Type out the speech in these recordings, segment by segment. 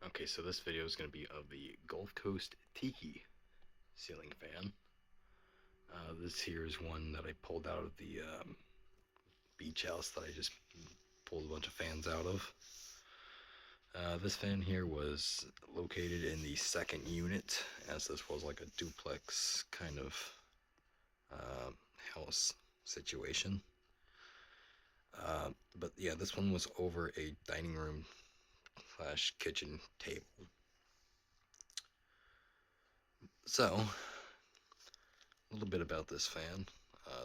Okay, so this video is going to be of the Gulf Coast Tiki ceiling fan. This here is one that I pulled out of the beach house that I just pulled a bunch of fans out of. This fan here was located in the second unit, as this was like a duplex kind of house situation. But yeah, this one was over a dining room slash kitchen table. So, a little bit about this fan.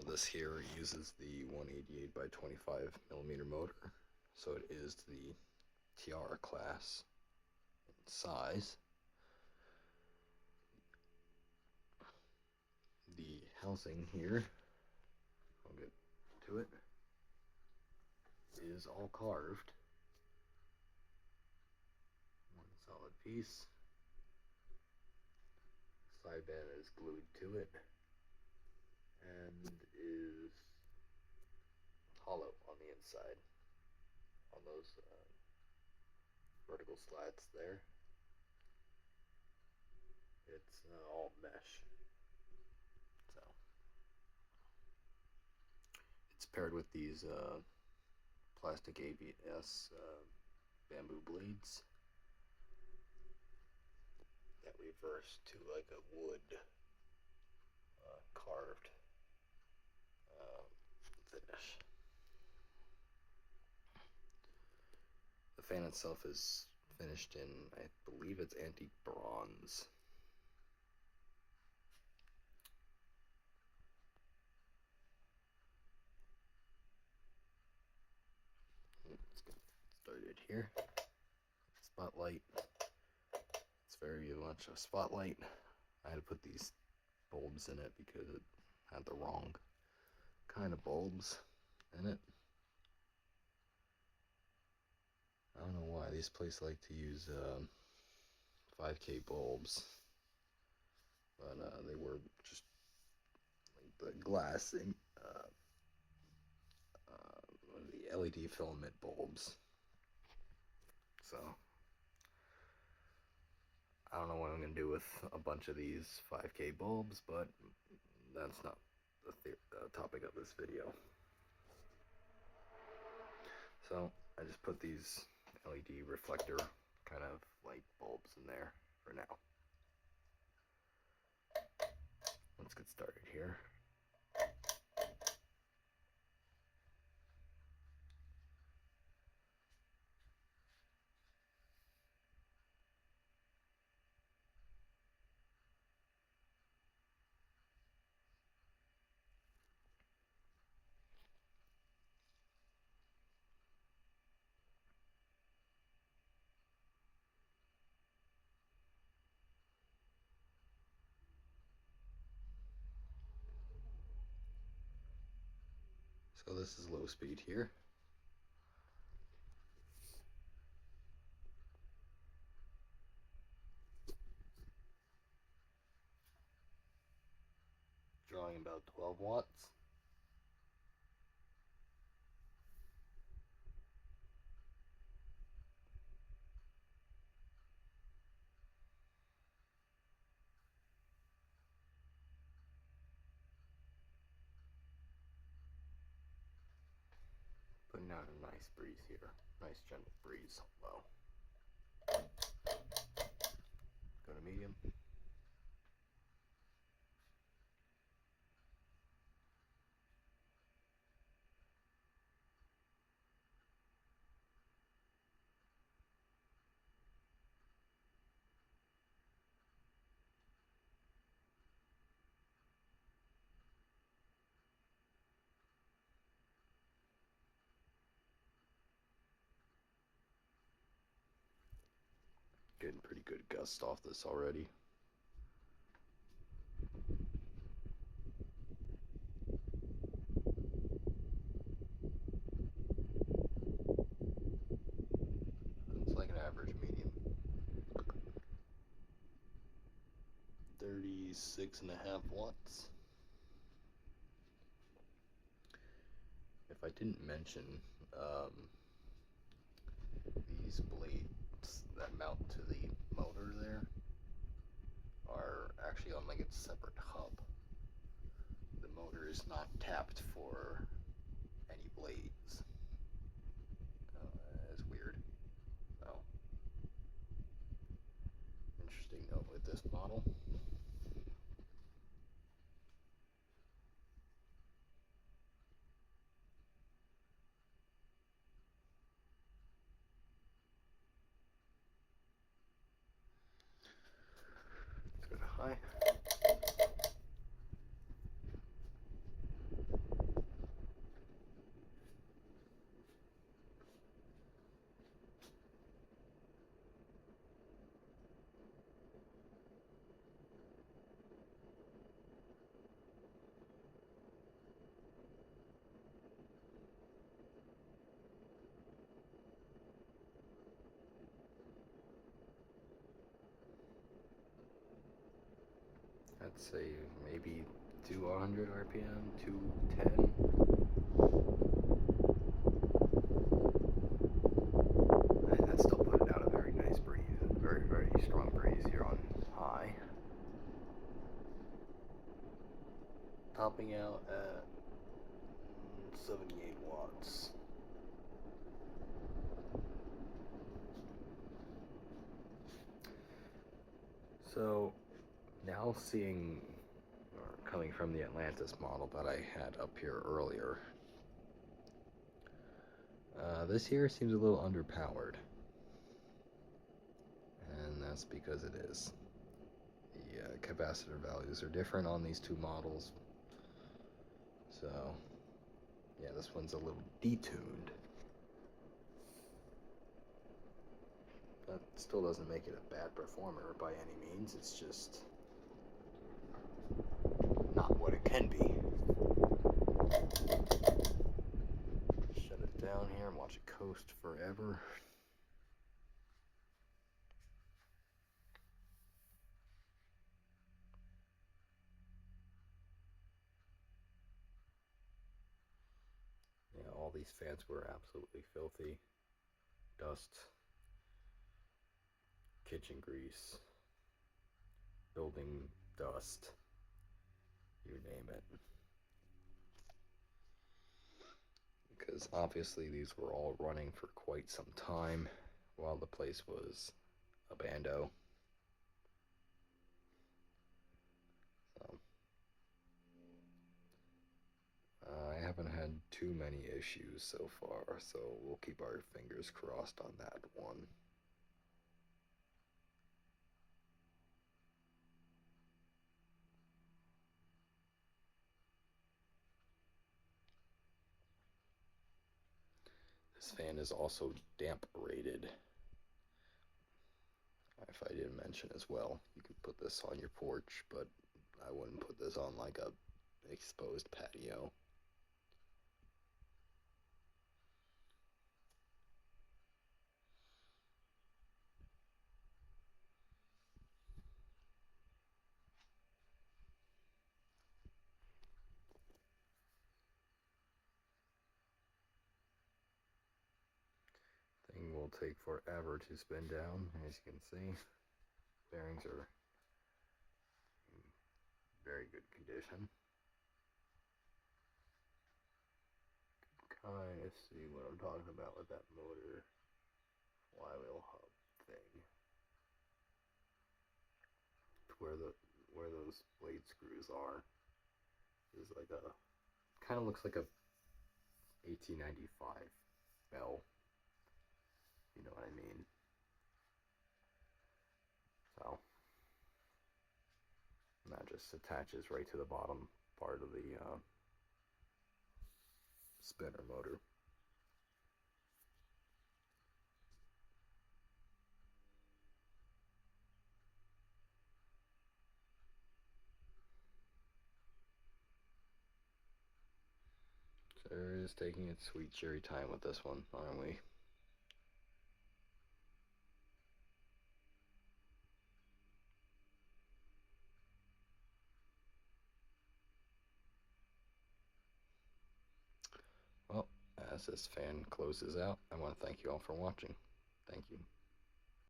This here uses the 188 by 25 millimeter motor, so it is the Tiara class in size. The housing here, I'll get to it, is all carved. One solid piece. Sideband is glued to it and is hollow on the inside on those vertical slats there. It's all mesh. So it's paired with these plastic ABS bamboo blades that reverse to like a wood carved finish. The fan itself is finished in, I believe it's antique bronze. Let's get started here. Spotlight. It's very much a spotlight. I had to put these bulbs in it because it had the wrong kind of bulbs in it. I don't know why these places like to use 5K bulbs, but they were just like the glass and the LED filament bulbs. So I don't know what I'm gonna do with a bunch of these 5K bulbs, but that's not the topic of this video. So I just put these LED reflector kind of light bulbs in there for now. Let's get started here. So this is low speed here. Drawing about 12 watts. Putting out a nice breeze here. Nice gentle breeze. Low. Go to medium. Getting pretty good gust off this already. It's like an average medium. 36.5 watts. If I didn't mention, these blades that mount to just not tapped for any blades. It's weird. So, interesting note with this model. Let's go to high. I'd say maybe 200 RPM, 210. That still put it out a very nice breeze, very, very strong breeze here on high. Topping out at 78 watts. So now seeing, or coming from the Atlantis model that I had up here earlier, this here seems a little underpowered, and that's because it is. The capacitor values are different on these two models, so yeah, this one's a little detuned. That still doesn't make it a bad performer by any means, it's just not what it can be. Shut it down here and watch it coast forever. Yeah, all these fans were absolutely filthy. Dust, kitchen grease, building dust, you name it. Because obviously these were all running for quite some time while the place was abando. So, I haven't had too many issues so far, so we'll keep our fingers crossed on that one. This fan is also damp rated. If I didn't mention as well, you could put this on your porch, but I wouldn't put this on like a exposed patio. Thing will take forever to spin down, as you can see. Bearings are in very good condition. Kind of see what I'm talking about with that motor flywheel hub thing. Where those blade screws are is like a, kind of looks like a 1895 bell. You know what I mean? So that just attaches right to the bottom part of the spinner motor. So we're just taking its sweet cherry time with this one, aren't we? Well, as this fan closes out, I want to thank you all for watching. Thank you.